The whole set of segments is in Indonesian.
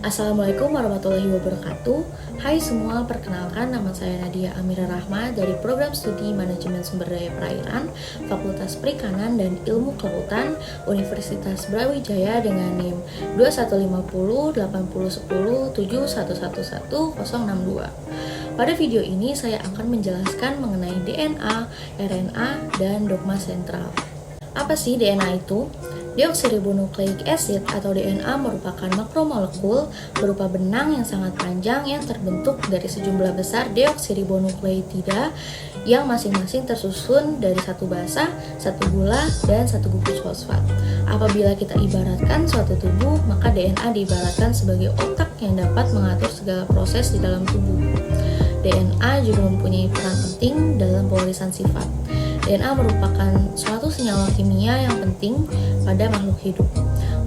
Assalamualaikum warahmatullahi wabarakatuh. Hai semua, perkenalkan nama saya Nadia Amira Rahma dari Program Studi Manajemen Sumber Daya Perairan, Fakultas Perikanan dan Ilmu Kelautan, Universitas Brawijaya dengan NIM 2150 8010 7111 062. Pada video ini saya akan menjelaskan mengenai DNA, RNA, dan dogma sentral. Apa sih DNA itu? Deoksiribonukleik acid atau DNA merupakan makromolekul berupa benang yang sangat panjang yang terbentuk dari sejumlah besar deoksiribonukleotida yang masing-masing tersusun dari satu basa, satu gula, dan satu gugus fosfat. Apabila kita ibaratkan suatu tubuh, maka DNA diibaratkan sebagai otak yang dapat mengatur segala proses di dalam tubuh. DNA juga mempunyai peran penting dalam pewarisan sifat. DNA merupakan suatu senyawa kimia yang penting pada makhluk hidup.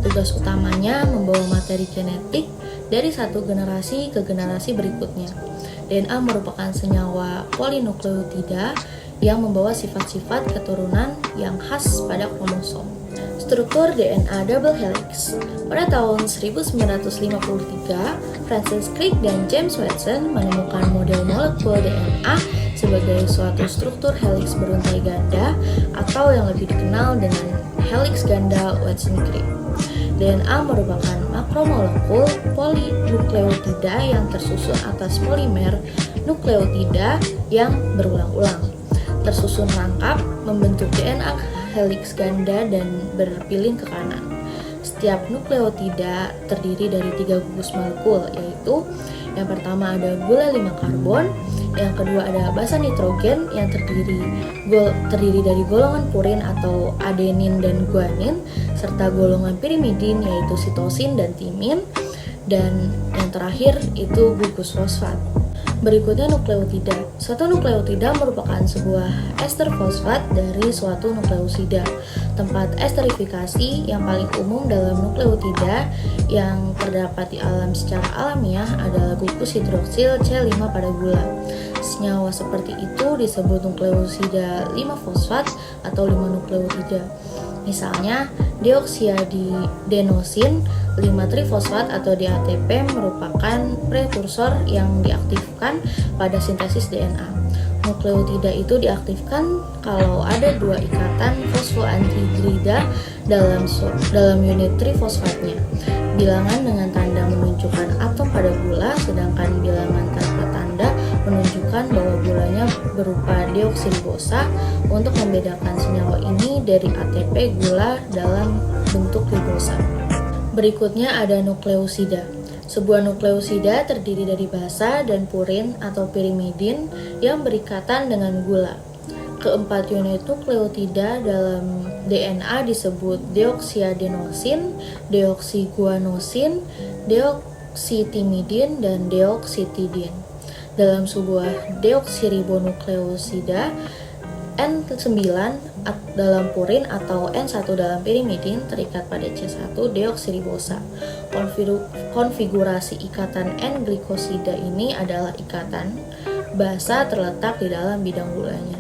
Tugas utamanya membawa materi genetik dari satu generasi ke generasi berikutnya. DNA merupakan senyawa polinukleotida yang membawa sifat-sifat keturunan yang khas pada kromosom. Struktur DNA double helix. Pada tahun 1953, Francis Crick dan James Watson menemukan model molekul DNA sebagai suatu struktur helix beruntai ganda atau yang lebih dikenal dengan helix ganda Watson-Crick. DNA merupakan makromolekul polinukleotida yang tersusun atas polimer nukleotida yang berulang-ulang. Tersusun rangkap membentuk DNA helix ganda dan berpilin ke kanan. Setiap nukleotida terdiri dari 3 gugus molekul, yaitu yang pertama ada gula 5 karbon, yang kedua ada basa nitrogen yang terdiri dari golongan purin atau adenin dan guanin, serta golongan pirimidin yaitu sitosin dan timin, dan yang terakhir itu gugus fosfat. Berikutnya nukleotida. Suatu nukleotida merupakan sebuah ester fosfat dari suatu nukleosida. Tempat esterifikasi yang paling umum dalam nukleotida yang terdapat di alam secara alamiah adalah gugus hidroksil C5 pada gula. Senyawa seperti itu disebut nukleosida 5-fosfat atau 5 nukleotida. Misalnya, deoksiadenosin 5-trifosfat atau DATP merupakan prekursor yang diaktifkan pada sintesis DNA. Nukleotida itu diaktifkan kalau ada 2 ikatan fosfoanhidrida dalam unit trifosfatnya. Bilangan dengan tanda menunjukkan atom pada gula, sedangkan bilangan tanpa tanda menunjukkan bahwa gulanya berupa deoksiribosa. Untuk membedakan senyawa ini dari ATP gula dalam bentuk ribosa. Berikutnya ada nukleosida. Sebuah nukleosida terdiri dari basa dan purin atau pirimidin yang berikatan dengan gula. Keempat unit nukleotida dalam DNA disebut deoksiadenosin, deoksiguanosin, deoksitimidin, dan deoksitidin. Dalam sebuah deoksiribonukleosida, N9 dalam purin atau N1 dalam pirimidin terikat pada C1 deoksiribosa. Konfigurasi ikatan N-glikosida ini adalah ikatan basa terletak di dalam bidang gulanya.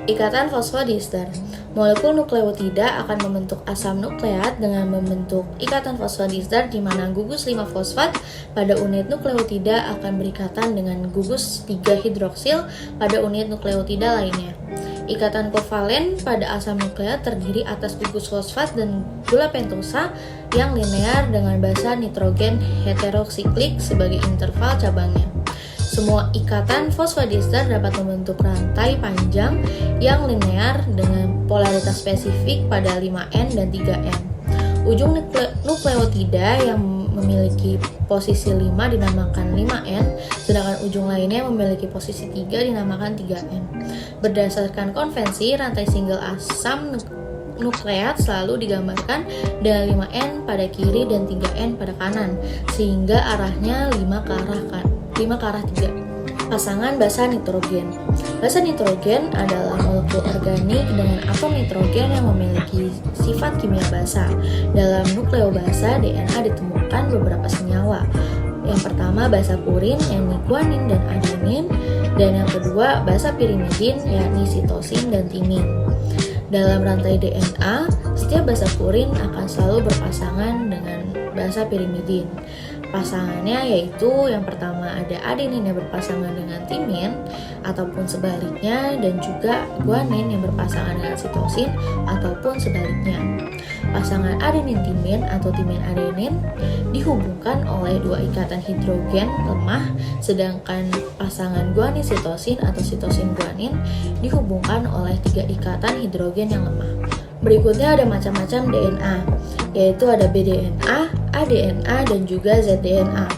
Ikatan fosfodiester. Molekul nukleotida akan membentuk asam nukleat dengan membentuk ikatan fosfodiester di mana gugus 5-fosfat pada unit nukleotida akan berikatan dengan gugus 3 hidroksil pada unit nukleotida lainnya. Ikatan kovalen pada asam nukleat terdiri atas gugus fosfat dan gula pentosa yang linear dengan basa nitrogen heteroksiklik sebagai interval cabangnya. Semua ikatan fosfodiester dapat membentuk rantai panjang yang linear dengan polaritas spesifik pada 5N dan 3N. Ujung nukleotida yang memiliki posisi 5 dinamakan 5N, sedangkan ujung lainnya memiliki posisi 3 dinamakan 3N. Berdasarkan konvensi, rantai single asam nukleat selalu digambarkan dengan 5N pada kiri dan 3N pada kanan, sehingga arahnya 5 ke arah 3. Pasangan basa nitrogen. Basa nitrogen adalah molekul organik dengan atom nitrogen yang memiliki sifat kimia basa. Dalam nukleobasa DNA ditemukan beberapa senyawa. Yang pertama basa purin, yakni guanin dan adenin, dan yang kedua basa pirimidin, yakni sitosin dan timin. Dalam rantai DNA, setiap basa purin akan selalu berpasangan dengan basa pirimidin. Pasangannya yaitu yang pertama ada adenin yang berpasangan dengan timin ataupun sebaliknya, dan juga guanin yang berpasangan dengan sitosin ataupun sebaliknya. Pasangan adenin timin atau timin adenin dihubungkan oleh dua ikatan hidrogen lemah, sedangkan pasangan guanin sitosin atau sitosin guanin dihubungkan oleh tiga ikatan hidrogen yang lemah. Berikutnya ada macam-macam DNA, yaitu ada bDNA, aDNA, dan juga zDNA.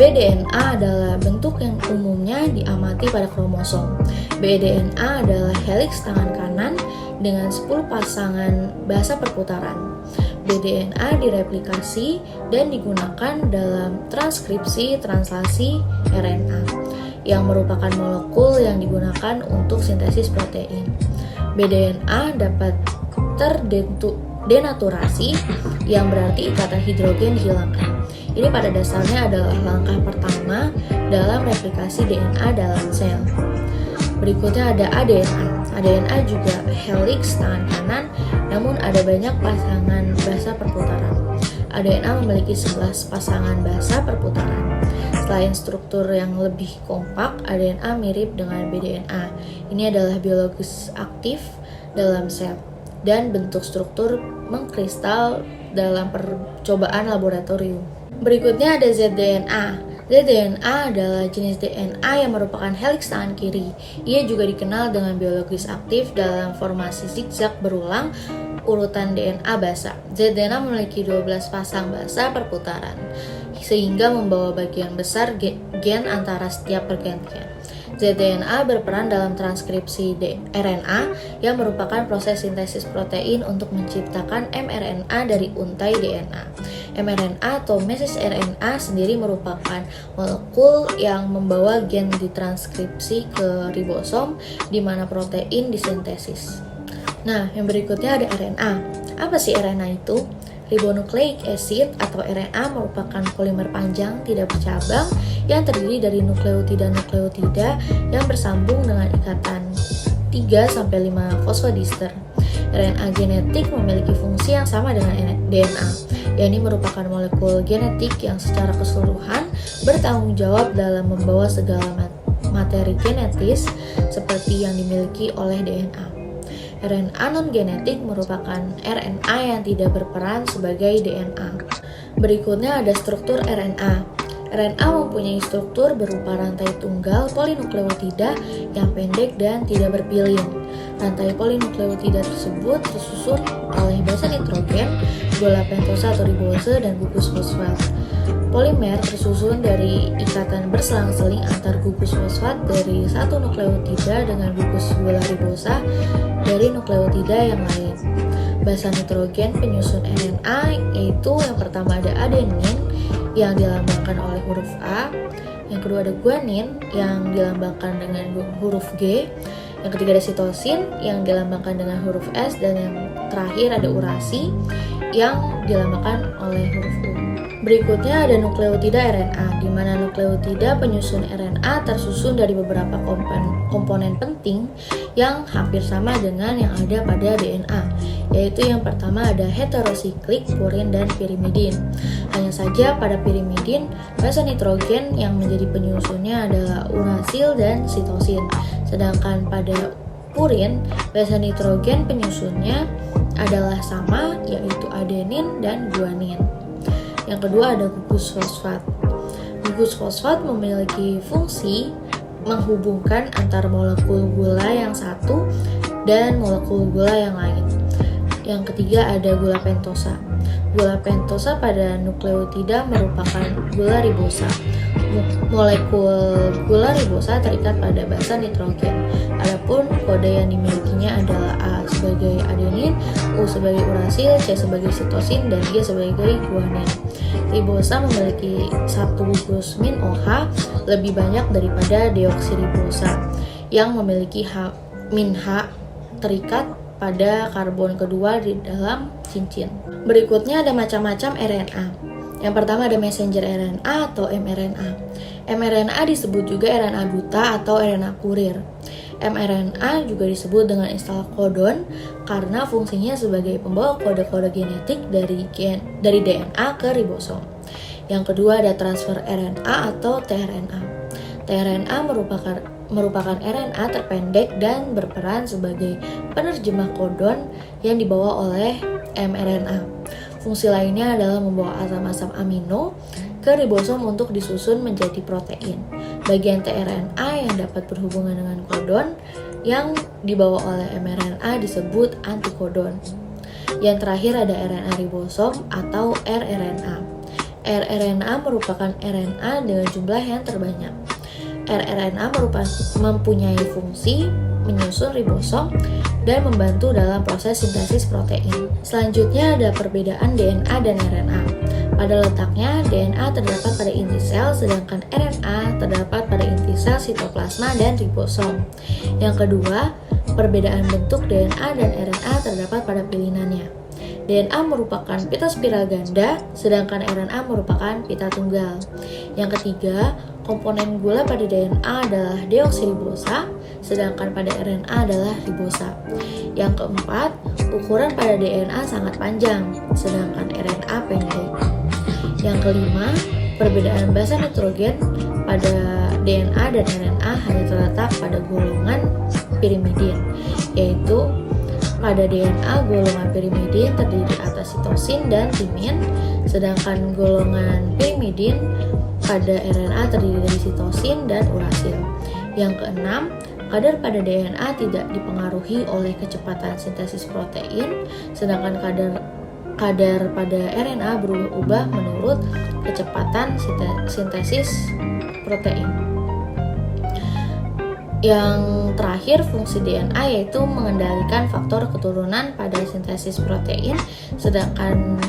bDNA adalah bentuk yang umumnya diamati pada kromosom. bDNA adalah heliks tangan kanan dengan 10 pasangan basa perputaran. bDNA direplikasi dan digunakan dalam transkripsi translasi RNA, yang merupakan molekul yang digunakan untuk sintesis protein. bDNA dapat terdenaturasi, yang berarti ikatan hidrogen dihilangkan. Ini pada dasarnya adalah langkah pertama dalam replikasi DNA dalam sel. Berikutnya ada aDNA. aDNA juga heliks tangan kanan, namun ada banyak pasangan basa perputaran. aDNA memiliki 11 pasangan basa perputaran. Selain struktur yang lebih kompak, aDNA mirip dengan bDNA. Ini adalah biologis aktif dalam sel dan bentuk struktur mengkristal dalam percobaan laboratorium. Berikutnya ada zDNA. zDNA adalah jenis DNA yang merupakan heliks tangan kiri. Ia juga dikenal dengan biologis aktif dalam formasi zigzag berulang urutan DNA basa. zDNA memiliki 12 pasang basa perputaran, sehingga membawa bagian besar gen antara setiap pergantian. zDNA berperan dalam transkripsi RNA yang merupakan proses sintesis protein untuk menciptakan mRNA dari untai DNA. mRNA atau messenger RNA sendiri merupakan molekul yang membawa gen ditranskripsi ke ribosom di mana protein disintesis. Nah, yang berikutnya ada RNA. Apa sih RNA itu? Ribonucleic acid atau RNA merupakan polimer panjang tidak bercabang yang terdiri dari nukleotida yang bersambung dengan ikatan 3-5 fosfodiester. RNA genetik memiliki fungsi yang sama dengan DNA, yakni merupakan molekul genetik yang secara keseluruhan bertanggung jawab dalam membawa segala materi genetis seperti yang dimiliki oleh DNA. RNA non-genetik merupakan RNA yang tidak berperan sebagai DNA. Berikutnya ada struktur RNA. RNA mempunyai struktur berupa rantai tunggal polinukleotida yang pendek dan tidak berpilin. Rantai polinukleotida tersebut tersusun oleh basa nitrogen, gula pentosa atau ribose, dan gugus fosfat. Polimer tersusun dari ikatan berselang-seling antar gugus fosfat dari satu nukleotida dengan gugus gula ribosa dari nukleotida yang lain. Basa nitrogen penyusun RNA yaitu yang pertama ada adenin yang dilambangkan oleh huruf A, yang kedua ada guanin yang dilambangkan dengan huruf G, yang ketiga ada sitosin yang dilambangkan dengan huruf S, dan yang terakhir ada urasi yang dilambangkan oleh huruf U. Berikutnya ada nukleotida RNA, di mana nukleotida penyusun RNA tersusun dari beberapa komponen penting yang hampir sama dengan yang ada pada DNA, yaitu yang pertama ada heterosiklik, purin, dan pirimidin. Hanya saja pada pirimidin, basa nitrogen yang menjadi penyusunnya adalah urasil dan sitosin, sedangkan pada purin, basa nitrogen penyusunnya adalah sama, yaitu adenin dan guanin. Yang kedua ada gugus fosfat. Gugus fosfat memiliki fungsi menghubungkan antar molekul gula yang satu dan molekul gula yang lain. Yang ketiga ada gula pentosa. Gula pentosa pada nukleotida merupakan gula ribosa. Molekul gula ribosa terikat pada basa nitrogen. Adapun kode yang dimilikinya adalah A sebagai adenin, U sebagai urasil, C sebagai sitosin, dan G sebagai guanin. Ribosa memiliki satu gugus min OH lebih banyak daripada deoksiribosa yang memiliki min H terikat pada karbon kedua di dalam cincin. Berikutnya ada macam-macam RNA. Yang pertama ada messenger RNA atau mRNA. mRNA disebut juga RNA duta atau RNA kurir. mRNA juga disebut dengan istilah kodon karena fungsinya sebagai pembawa kode-kode genetik dari DNA ke ribosom. Yang kedua ada transfer RNA atau tRNA. tRNA merupakan RNA terpendek dan berperan sebagai penerjemah kodon yang dibawa oleh mRNA. Fungsi lainnya adalah membawa asam-asam amino ke ribosom untuk disusun menjadi protein. Bagian tRNA yang dapat berhubungan dengan kodon yang dibawa oleh mRNA disebut antikodon. Yang terakhir ada RNA ribosom atau rRNA. rRNA merupakan RNA dengan jumlah yang terbanyak. rRNA mempunyai fungsi menyusun ribosom dan membantu dalam proses sintesis protein. Selanjutnya ada perbedaan DNA dan RNA. Pada letaknya, DNA terdapat pada inti sel, sedangkan RNA terdapat pada inti sel sitoplasma dan ribosom. Yang kedua, perbedaan bentuk DNA dan RNA terdapat pada pilinannya. DNA merupakan pita spiral ganda, sedangkan RNA merupakan pita tunggal. Yang ketiga, komponen gula pada DNA adalah deoksiribosa, sedangkan pada RNA adalah ribosa. Yang keempat, ukuran pada DNA sangat panjang, sedangkan RNA pendek. Yang kelima, perbedaan basa nitrogen pada DNA dan RNA hanya terletak pada golongan pirimidin, yaitu pada DNA golongan pirimidin terdiri atas sitosin dan timin, sedangkan golongan pirimidin pada RNA terdiri dari sitosin dan urasil. Yang keenam, kadar pada DNA tidak dipengaruhi oleh kecepatan sintesis protein, sedangkan kadar pada RNA berubah-ubah menurut kecepatan sintesis protein. Yang terakhir, fungsi DNA yaitu mengendalikan faktor keturunan pada sintesis protein, sedangkan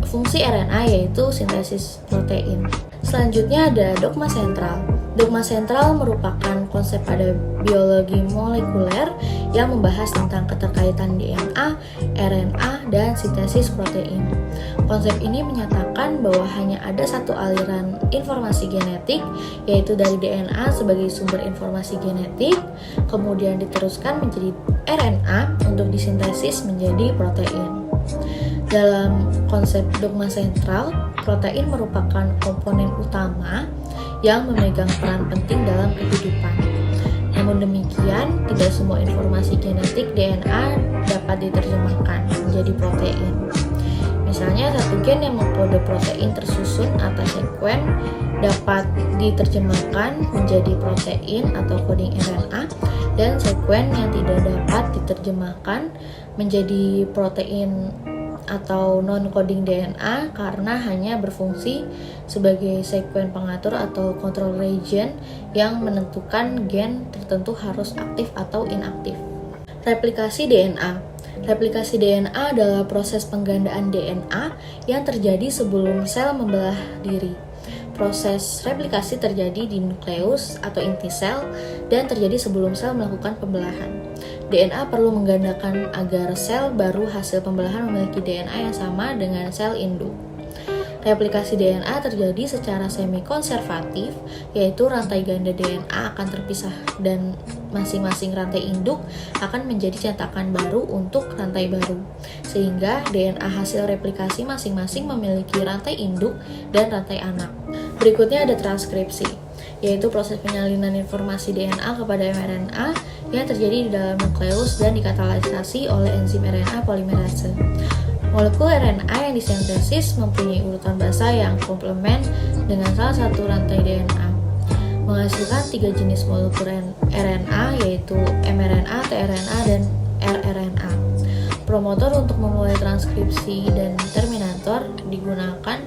fungsi RNA yaitu sintesis protein. Selanjutnya ada dogma sentral. Dogma sentral merupakan konsep pada biologi molekuler yang membahas tentang keterkaitan DNA, RNA, dan sintesis protein. Konsep ini menyatakan bahwa hanya ada satu aliran informasi genetik, yaitu dari DNA sebagai sumber informasi genetik, kemudian diteruskan menjadi RNA untuk disintesis menjadi protein. Dalam konsep dogma sentral, protein merupakan komponen utama yang memegang peran penting dalam kehidupan. Namun demikian, tidak semua informasi genetik DNA dapat diterjemahkan menjadi protein. Misalnya, satu gen yang mengkode protein tersusun atau sekuen dapat diterjemahkan menjadi protein atau coding RNA, dan sekuen yang tidak dapat diterjemahkan menjadi protein atau non-coding DNA karena hanya berfungsi sebagai sekuen pengatur atau control region yang menentukan gen tertentu harus aktif atau inaktif. Replikasi DNA. Replikasi DNA adalah proses penggandaan DNA yang terjadi sebelum sel membelah diri. Proses replikasi terjadi di nukleus atau inti sel dan terjadi sebelum sel melakukan pembelahan. DNA perlu menggandakan agar sel baru hasil pembelahan memiliki DNA yang sama dengan sel induk. Replikasi DNA terjadi secara semi-konservatif, yaitu rantai ganda DNA akan terpisah dan masing-masing rantai induk akan menjadi cetakan baru untuk rantai baru, sehingga DNA hasil replikasi masing-masing memiliki rantai induk dan rantai anak. Berikutnya ada transkripsi, yaitu proses penyalinan informasi DNA kepada mRNA yang terjadi di dalam nukleus dan dikatalisasi oleh enzim RNA polimerase. Molekul RNA yang disintesis mempunyai urutan basa yang komplement dengan salah satu rantai DNA, menghasilkan 3 jenis molekul RNA yaitu mRNA, tRNA, dan rRNA. Promotor untuk memulai transkripsi dan terminator digunakan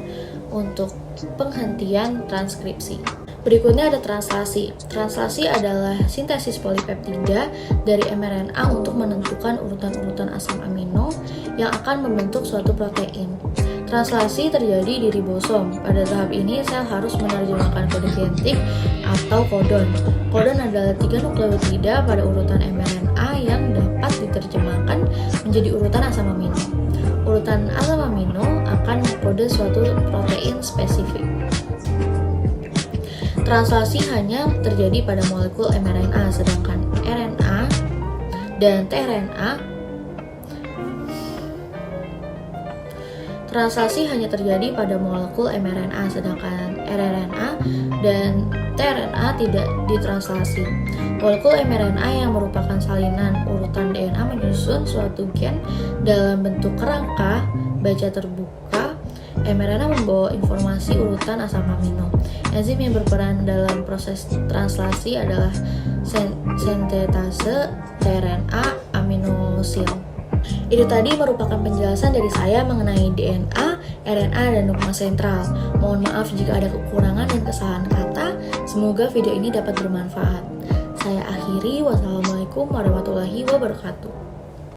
untuk penghentian transkripsi. Berikutnya ada translasi. Translasi adalah sintesis polipeptida dari mRNA untuk menentukan urutan-urutan asam amino yang akan membentuk suatu protein. Translasi terjadi di ribosom. Pada tahap ini, sel harus menerjemahkan kode genetik atau kodon. Kodon adalah 3 nukleotida pada urutan mRNA yang dapat diterjemahkan menjadi urutan asam amino. Urutan asam amino akan mengkode suatu protein spesifik. Translasi hanya terjadi pada molekul mRNA, sedangkan RNA dan tRNA Translasi hanya terjadi pada molekul mRNA, sedangkan rRNA dan tRNA tidak ditranslasi. Molekul mRNA yang merupakan salinan urutan DNA menyusun suatu gen dalam bentuk kerangka baja terbuka. mRNA membawa informasi urutan asam amino. Enzim yang berperan dalam proses translasi adalah sintetase tRNA aminosil. Itu tadi merupakan penjelasan dari saya mengenai DNA, RNA, dan nukleus sentral. Mohon maaf jika ada kekurangan dan kesalahan kata. Semoga video ini dapat bermanfaat. Saya akhiri. Wassalamualaikum warahmatullahi wabarakatuh.